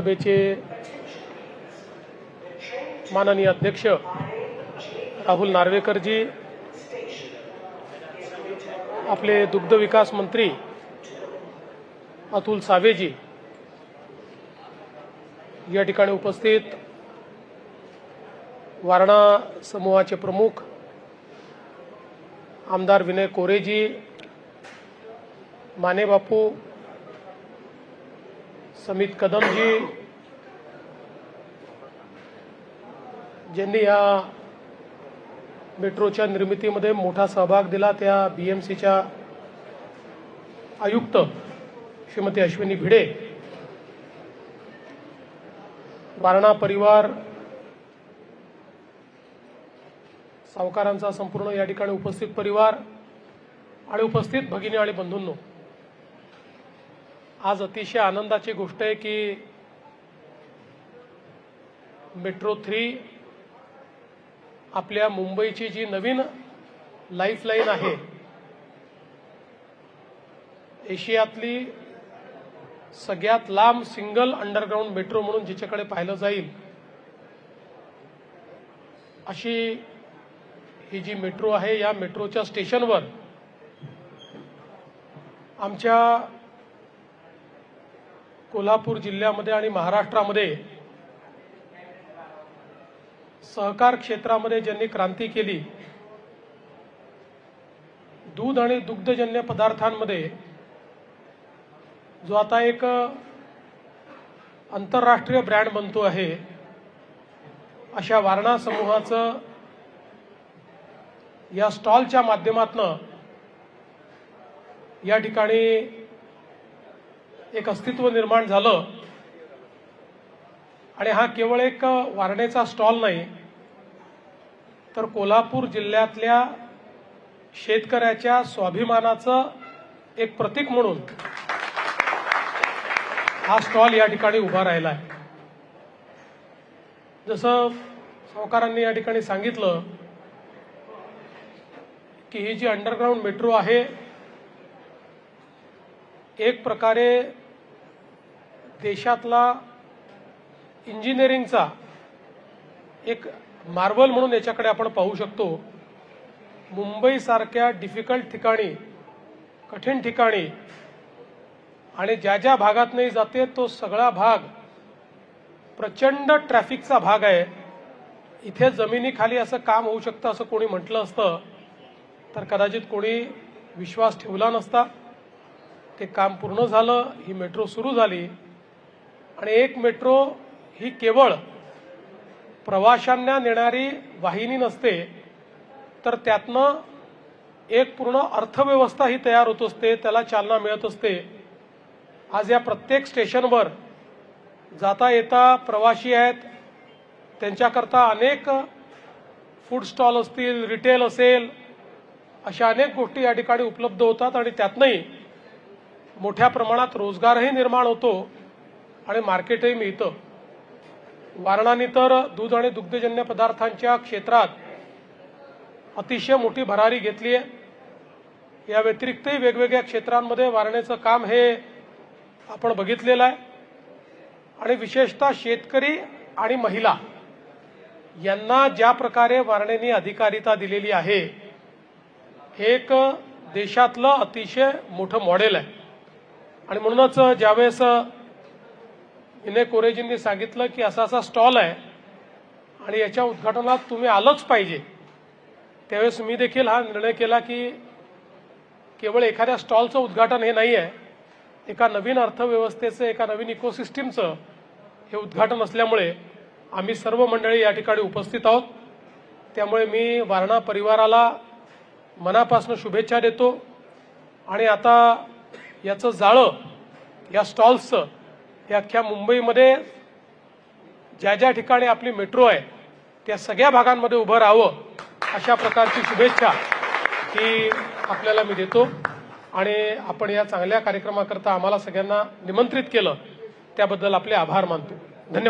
सभेचे माननीय अध्यक्ष राहुल नार्वेकरजी, आपले दुग्ध विकास मंत्री अतुल सावेजी या ठिकाणी उपस्थित, वारणा समूहाचे प्रमुख आमदार विनय कोरेजी, माने बापू, समित कदमजी, ज्यांनी या मेट्रोच्या निर्मितीमध्ये मोठा सहभाग दिला, त्या बीएमसीच्या आयुक्त श्रीमती अश्विनी भिडे, वारणा परिवार, सावकारांचा संपूर्ण या ठिकाणी उपस्थित परिवार आणि उपस्थित भगिनी आणि बंधूंनो, आज अतिशय आनंदाची गोष्ट आहे की मेट्रो 3 आपल्या मुंबईची जी नवीन लाईफलाईन आहे, एशियातली सगळ्यात लांब सिंगल अंडरग्राउंड मेट्रो म्हणून जिच्याकडे पाहिलं जाईल अशी ही जी मेट्रो आहे, या मेट्रोच्या स्टेशनवर आमच्या कोल्हापूर जिल्ह्यामध्ये आणि महाराष्ट्रामध्ये सहकार क्षेत्रामध्ये ज्यांनी क्रांती केली, दूध आणि दुग्धजन्य पदार्थांमध्ये जो आता एक आंतरराष्ट्रीय ब्रँड बनतो आहे, अशा वारणा समूहाचं या स्टॉलच्या माध्यमातून या ठिकाणी एक अस्तित्व निर्माण झालं. आणि हा केवळ एक वारणेचा स्टॉल नाही, तर कोल्हापूर जिल्ह्यातल्या शेतकऱ्याच्या स्वाभिमानाचं एक प्रतीक म्हणून हा स्टॉल या ठिकाणी उभा राहिला आहे. जसं सावकारांनी या ठिकाणी सांगितलं की ही जी अंडरग्राउंड मेट्रो आहे, एक प्रकारे देशातला इंजिनिअरिंगचा एक मार्वल म्हणून याच्याकडे आपण पाहू शकतो. मुंबईसारख्या डिफिकल्ट ठिकाणी, कठीण ठिकाणी आणि ज्या ज्या भागात नाही जाते तो सगळा भाग प्रचंड ट्रॅफिकचा भाग आहे. इथे जमिनीखाली असं काम होऊ शकतं असं कोणी म्हटलं असतं तर कदाचित कोणी विश्वास ठेवला नसता. ते काम पूर्ण झालं, ही मेट्रो सुरू झाली. आणि एक मेट्रो ही केवळ प्रवाशांना नेणारी वाहिनी नसते, तर त्यातनं एक पूर्ण अर्थव्यवस्था ही तयार होत असते, त्याला चालना मिळत असते. आज या प्रत्येक स्टेशनवर जाता येता प्रवासी आहेत, त्यांच्याकरता अनेक फूड स्टॉल असतील, रिटेल असेल, अशा अनेक गोष्टी या ठिकाणी उपलब्ध होतात आणि त्यातनंही मोठ्या प्रमाणात रोजगारही निर्माण होतो आणि मार्केटही मिळतं. वारणाने तर दूध आणि दुग्धजन्य पदार्थांच्या क्षेत्रात अतिशय मोठी भरारी घेतली आहे. या व्यतिरिक्तही वेगवेगळ्या क्षेत्रांमध्ये वारणेचं काम हे आपण बघितलेलं आहे. आणि विशेषतः शेतकरी आणि महिला यांना ज्या प्रकारे वारणेने अधिकारिता दिलेली आहे, हे एक देशातलं अतिशय मोठं मॉडेल आहे. आणि म्हणूनच ज्यावेळेस विनय कोरेजींनी सांगितलं की असा असा स्टॉल आहे आणि याच्या उद्घाटनात तुम्ही आलंच पाहिजे, त्यावेळेस मी देखील हा निर्णय केला की केवळ एखाद्या स्टॉलचं उद्घाटन हे नाही आहे, एका नवीन अर्थव्यवस्थेचं, एका नवीन इकोसिस्टीमचं हे उद्घाटन असल्यामुळे आम्ही सर्व मंडळी या ठिकाणी उपस्थित आहोत. त्यामुळे मी वारणा परिवाराला मनापासून शुभेच्छा देतो. आणि आता याचं जाळं, या स्टॉल्सचं, हे अख्ख्या मुंबईमध्ये ज्या ज्या ठिकाणी आपली मेट्रो आहे त्या सगळ्या भागांमध्ये उभं राहावं, अशा प्रकारची शुभेच्छा ही आपल्याला मी देतो. आणि आपण या चांगल्या कार्यक्रमाकरता आम्हाला सगळ्यांना निमंत्रित केलं त्याबद्दल आपले आभार मानतो. धन्यवाद.